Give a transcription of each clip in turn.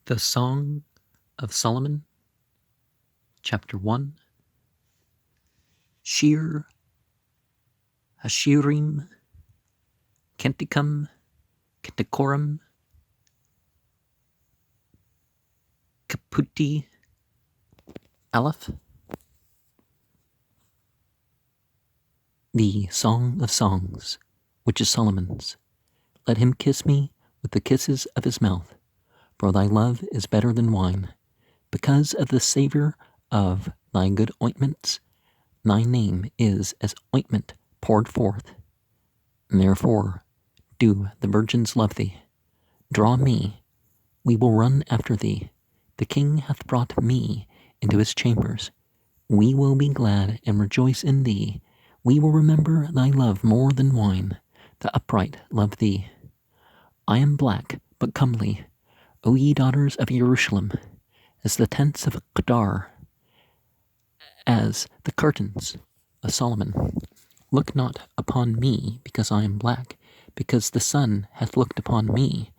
The Song of Solomon, Chapter 1. Shir Hashirim Canticum Canticorum Caputi Aleph. The Song of Songs, which is Solomon's. Let him kiss me with the kisses of his mouth, for thy love is better than wine. Because of the savour of thy good ointments, thy name is as ointment poured forth. And therefore do the virgins love thee. Draw me, we will run after thee. The king hath brought me into his chambers. We will be glad and rejoice in thee. We will remember thy love more than wine. The upright love thee. I am black, but comely, O ye daughters of Jerusalem, as the tents of Kedar, as the curtains of Solomon. Look not upon me, because I am black, because the sun hath looked upon me.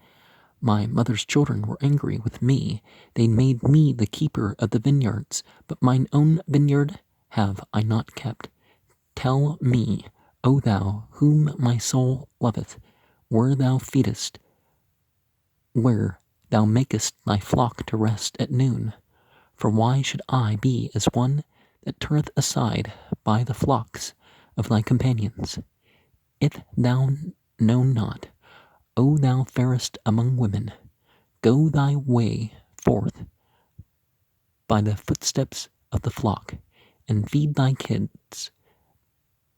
My mother's children were angry with me. They made me the keeper of the vineyards, but mine own vineyard have I not kept. Tell me, O thou, whom my soul loveth, where thou feedest, where thou makest thy flock to rest at noon. For why should I be as one that turneth aside by the flocks of thy companions? If thou know not, O thou fairest among women, go thy way forth by the footsteps of the flock, and feed thy kids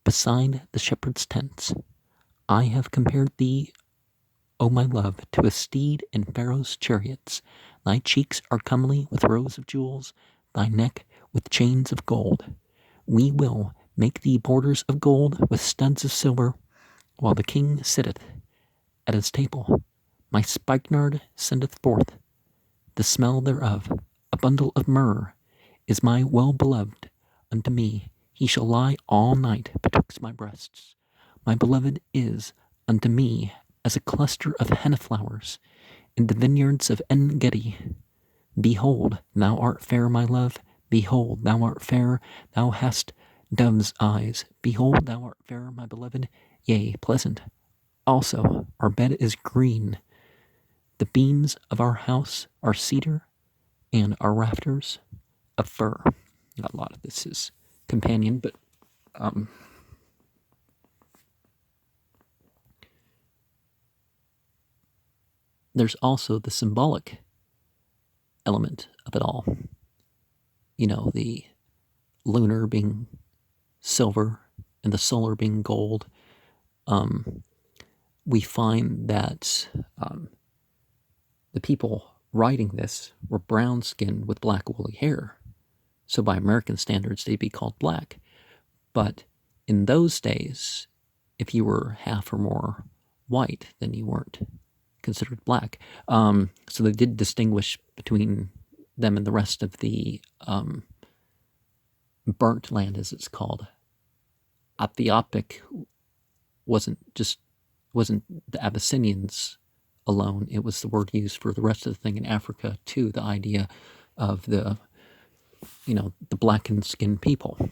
beside the shepherd's tents. I have compared thee, O my love, to a steed in Pharaoh's chariots. Thy cheeks are comely with rows of jewels, thy neck with chains of gold. We will make thee borders of gold with studs of silver, while the king sitteth at his table. My spikenard sendeth forth the smell thereof. A bundle of myrrh is my well-beloved unto me. He shall lie all night betwixt my breasts. My beloved is unto me as a cluster of henna flowers in the vineyards of En-gedi. Behold, thou art fair, my love. Behold, thou art fair. Thou hast dove's eyes. Behold, thou art fair, my beloved. Yea, pleasant. Also, our bed is green. The beams of our house are cedar, and our rafters of fir. A lot of this is companion, but there's also the symbolic element of it all. You know, the lunar being silver and the solar being gold. We find that the people writing this were brown-skinned with black woolly hair. So by American standards, they'd be called black. But in those days, if you were half or more white, then you weren't considered black. So they did distinguish between them and the rest of the burnt land, as it's called. Ethiopic wasn't the Abyssinians alone. It was the word used for the rest of the thing in Africa too. The idea of the blackened skinned people.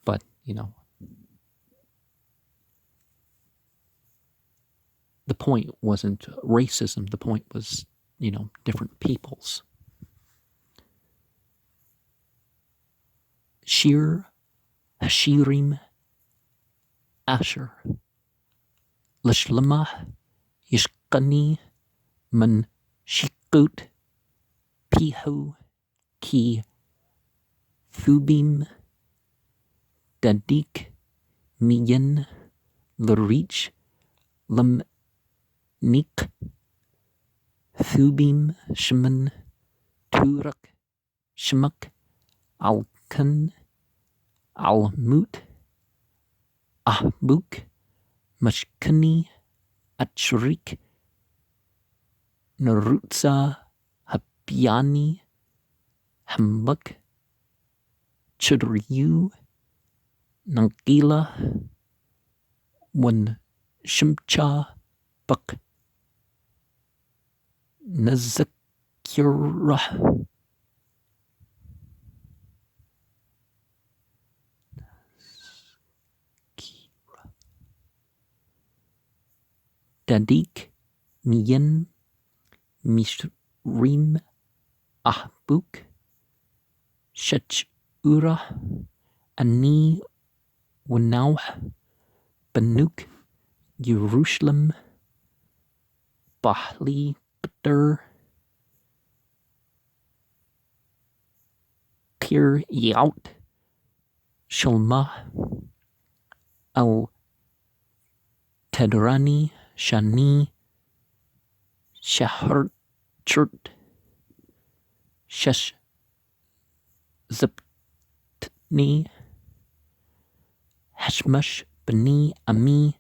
But the point wasn't racism. The point was different peoples. Shir Hashirim Asher Lishlamah Yishkani Man Shikut Pihu Ki Thubim Dadik Miyan Lurich Lam Nik Thubim Shman Turak Shmak Alkan Almut Ahbuk Mashkani Achrik Narutza Hapiani Hamluk Chudryu Nangila Wan Shimcha Buk Nazakura. Dadik Mien Mishrim Ahbuk Shechura Ani Wanau Banuk Jerusalem Bahli B'der Kir Yaut Shalma Al Tedrani Shani Shaharchurt Shesh Ziptni Hashmash Bani Ami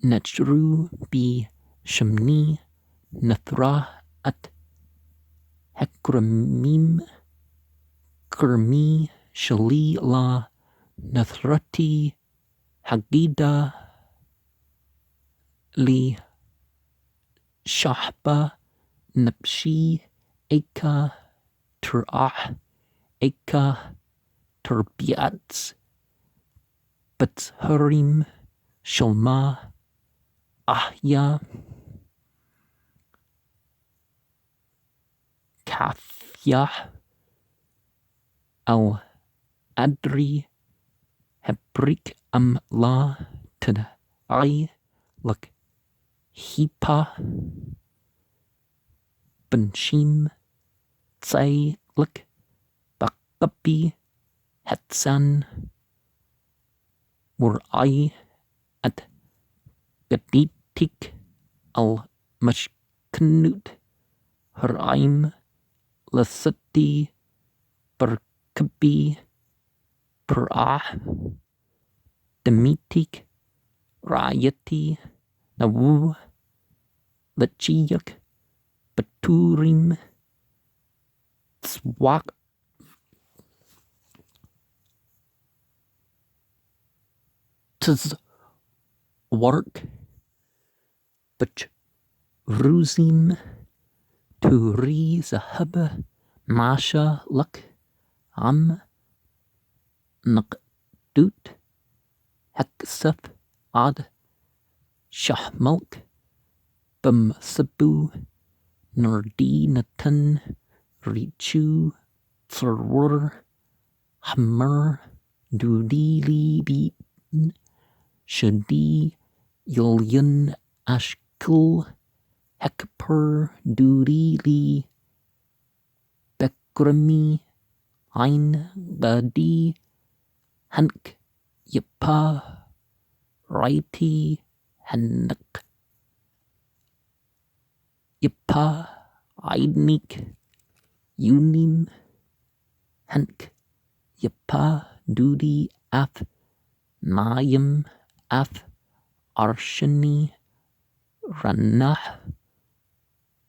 Nachru Bi Shamni Nathra At Hekramim Kermi Shali La Nathrati Hagida Li Shahba Napshi Eka Tur'ah Eka Turbiats Batsharim Shalma Ahya Kafya Al Adri Hebrik La Tadai Lak Hipa Benshim Tsai Lak Bakapi Hetsan Murai At Gaditik Al Mashknut Haraim Lasati Barkabi Perah Demitik Rayati Nawu Lachiyak Baturim Tzwak Tzwark Bach Ruzim Turi Zahaba Masha Luk Am Nakdut Haksaf Ad Shahmalk Bamsabu Nardi Natan Richu Tsarur Hammer Dudili Beaten Shadi Yulyan Ashkul Hekper Dudili Bekrami Ein Badi Hank Yapa Raiti Hanak Yapa Aidnik Unim Hank Yapa Dudi Af Mayim Af Arshani Ranah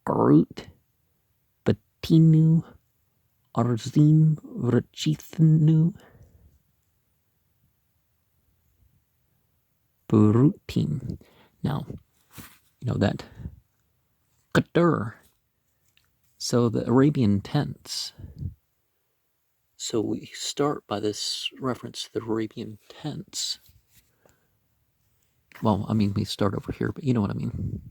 Garut Batinu Arzim Rachithnu Barutim. Now, you know that Qatar. So the Arabian tents. So we start by this reference to the Arabian tents. Well, I mean, we start over here, but you know what I mean.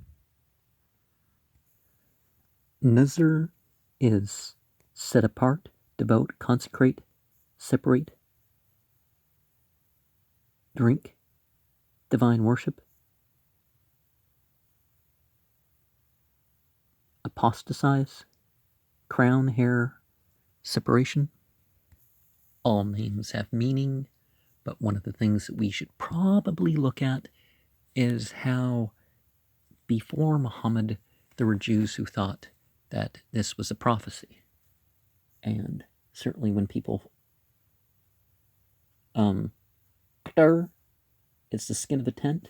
Nazar is set apart, devote, consecrate, separate, drink, divine worship, apostatize, crown, hair, separation. All names have meaning, but one of the things that we should probably look at is how before Muhammad there were Jews who thought that this was a prophecy. And certainly when people it's the skin of a tent.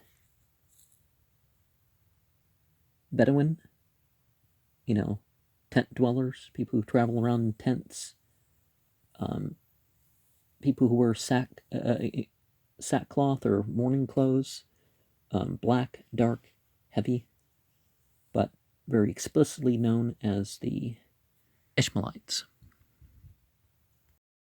Bedouin, tent dwellers, people who travel around in tents, people who wear sackcloth or mourning clothes, black, dark, heavy. But very explicitly known as the Ishmaelites.